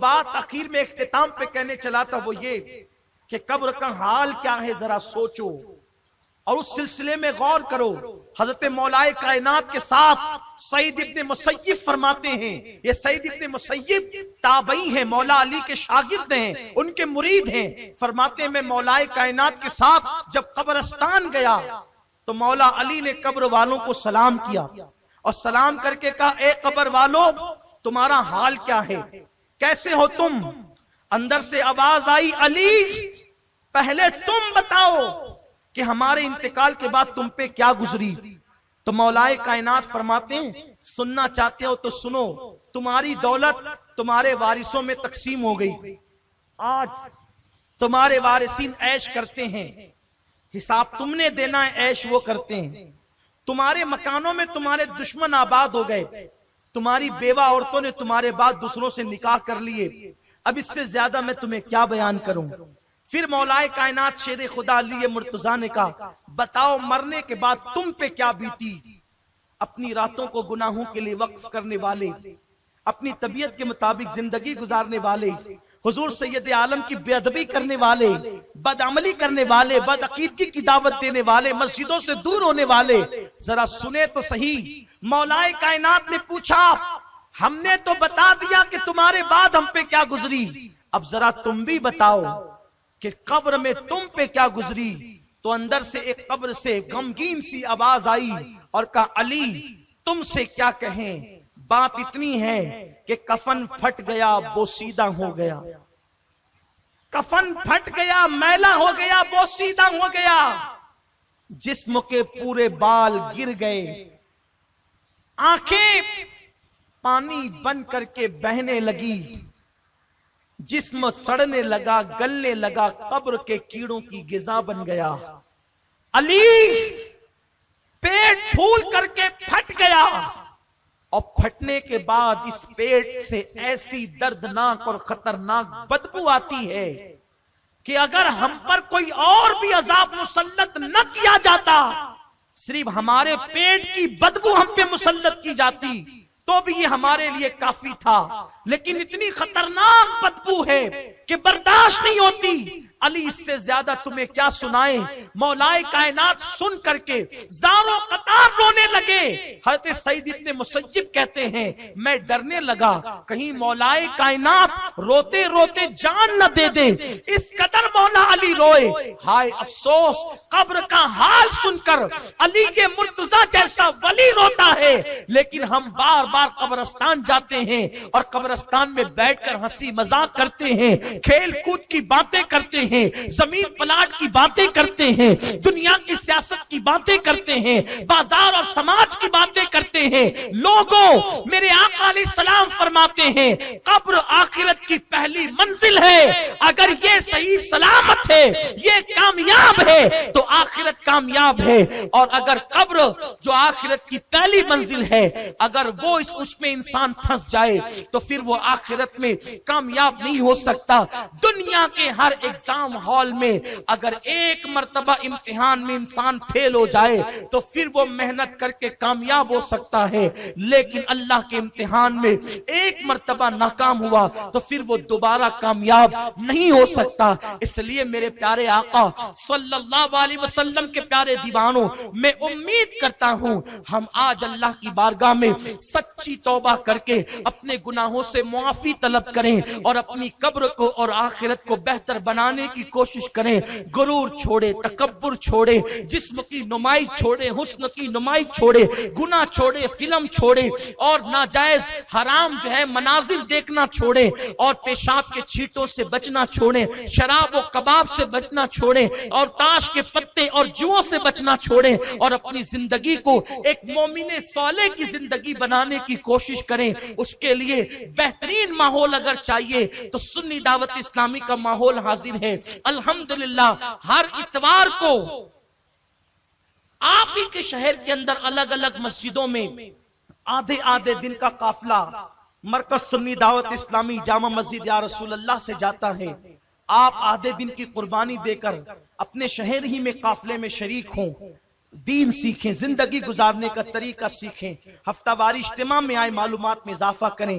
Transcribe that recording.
بات اخیر میں اختتام پہ کہنے چلا تھا وہ یہ کہ قبر کا حال کیا ہے ذرا سوچو اور اس سلسلے میں غور کرو۔ حضرت مولائے کائنات کے ساتھ سعید ابن مسیب فرماتے ہیں، یہ سعید ابن مسیب تابعی ہیں، مولا علی کے شاگرد ہیں، ان کے مرید ہیں۔ فرماتے ہیں میں مولائے کائنات کے ساتھ جب قبرستان گیا تو مولا علی نے قبر والوں کو سلام کیا اور سلام کر کے کہا اے قبر والوں تمہارا حال کیا ہے، کیسے ہو تم؟ اندر سے آواز آئی علی پہلے تم بتاؤ کہ ہمارے انتقال کے بعد تم پہ کیا گزری؟ تو مولائے کائنات فرماتے ہیں سننا چاہتے ہو تو سنو، تمہاری دولت تمہارے وارثوں میں تقسیم ہو گئی، آج تمہارے وارثین عیش کرتے ہیں، حساب تم نے دینا ہے، عیش وہ کرتے ہیں۔ تمہارے مکانوں میں تمہارے دشمن آباد ہو گئے، تمہاری بیوہ عورتوں نے تمہارے بعد دوسروں سے نکاح کر لیے، اب اس سے زیادہ میں تمہیں کیا بیان کروں؟ پھر مولائے کائنات شیر خدا علی مرتضیٰ نے کہا بتاؤ مرنے کے بعد تم پہ کیا بیتی؟ اپنی راتوں کو گناہوں کے لیے وقف کرنے والے، اپنی طبیعت کے مطابق زندگی گزارنے والے، حضور سید عالم کی بے ادبی کرنے والے، بد عملی کرنے والے، بد عقیدگی کی دعوت دینے والے، مسجدوں سے دور ہونے والے، ذرا سنے تو صحیح۔ مولائے کائنات نے پوچھا ہم نے تو بتا دیا کہ تمہارے بعد ہم پہ کیا گزری، اب ذرا تم بھی بتاؤ کہ قبر میں تم پہ کیا گزری؟ تو اندر سے ایک قبر سے غمگین سی آواز آئی اور کہا علی تم سے کیا کہیں، بات اتنی ہے کہ کفن پھٹ گیا بوسیدہ ہو گیا، کفن پھٹ گیا میلا ہو گیا بوسیدہ ہو گیا، جسم کے پورے بال گر گئے، آنکھیں پانی بن کر کے بہنے لگی، جسم سڑنے لگا گلنے لگا، قبر کے کیڑوں کی غذا بن گیا۔ علی پیٹ پھول کر کے پھٹ گیا اور پھٹنے کے بعد اس پیٹ سے ایسی دردناک اور خطرناک بدبو آتی ہے کہ اگر ہم پر کوئی اور بھی عذاب مسلط نہ کیا جاتا، صرف ہمارے پیٹ کی بدبو ہم پہ مسلط کی جاتی تو بھی یہ ہمارے لیے کافی تھا، لیکن اتنی خطرناک بدبو ہے کہ برداشت نہیں ہوتی۔ علی اس سے زیادہ تمہیں کیا سنائیں؟ مولائے کائنات سن کر کے زاروں قطار رونے لگے۔ حضرت سعید ابن مسیب کہتے ہیں میں ڈرنے لگا کہیں مولائے کائنات روتے روتے جان نہ دے دے، اس قدر مولا علی روئے۔ ہائے افسوس قبر کا حال سن کر علی کے مرتضیٰ جیسا ولی روتا ہے، لیکن ہم بار بار قبرستان جاتے ہیں اور قبرستان میں بیٹھ کر ہنسی مذاق کرتے ہیں، کھیل کود کی باتیں کرتے ہیں، زمین پلاٹ کی باتیں کرتے ہیں، دنیا کی سیاست کی باتیں کرتے ہیں، بازار اور سماج کی باتیں کرتے ہیں۔ لوگوں میرے آقا علیہ السلام فرماتے ہیں قبر آخرت کی پہلی منزل ہے، اگر یہ صحیح سلامت ہے، یہ کامیاب ہے تو آخرت کامیاب ہے، اور اگر قبر جو آخرت کی پہلی منزل ہے اگر وہ اس میں انسان پھنس جائے تو پھر وہ آخرت میں کامیاب نہیں ہو سکتا۔ دنیا کے ہر ایگزام ہال میں اگر ایک مرتبہ امتحان میں انسان فیل ہو جائے تو پھر وہ محنت کر کے کامیاب ہو سکتا ہے، لیکن اللہ کے امتحان میں ایک مرتبہ ناکام ہوا تو پھر وہ دوبارہ کامیاب نہیں ہو سکتا۔ اس لیے میرے پیارے آقا صلی اللہ علیہ وسلم کے پیارے دیوانوں، میں امید کرتا ہوں ہم آج اللہ کی بارگاہ میں سچی توبہ کر کے اپنے گناہوں سے معافی طلب کریں اور اپنی قبر کو اور آخرت کو بہتر بنانے کی کوشش کریں۔ غرور چھوڑے، تکبر چھوڑے، جسم کی نمائش چھوڑے، حسن کی نمائش چھوڑے، گناہ چھوڑے، فلم چھوڑے اور ناجائز حرام جو ہے مناظر دیکھنا چھوڑے اور پیشاب کے چھینٹوں سے بچنا چھوڑیں، شراب و کباب سے بچنا چھوڑیں اور تاش کے پتے اور جوؤں سے بچنا چھوڑیں اور اپنی زندگی کو ایک مومن صالح کی زندگی بنانے کی کوشش کریں۔ اس کے لیے بہترین ماحول اگر چاہیے تو سنی دعوت اسلامی کا ماحول حاضر ہے۔ الحمدللہ ہر اتوار کو آپ ہی کے شہر کے اندر الگ الگ مسجدوں میں آدھے آدھے دن کا قافلہ مرکز سنی دعوت اسلامی جامع مسجد یا رسول اللہ سے جاتا ہے۔ آپ آدھے دن کی قربانی دے کر اپنے شہر ہی میں قافلے میں شریک ہوں، دین سیکھیں، زندگی گزارنے کا طریقہ سیکھیں، ہفتہ واری اجتماع میں آئے، معلومات میں اضافہ کریں۔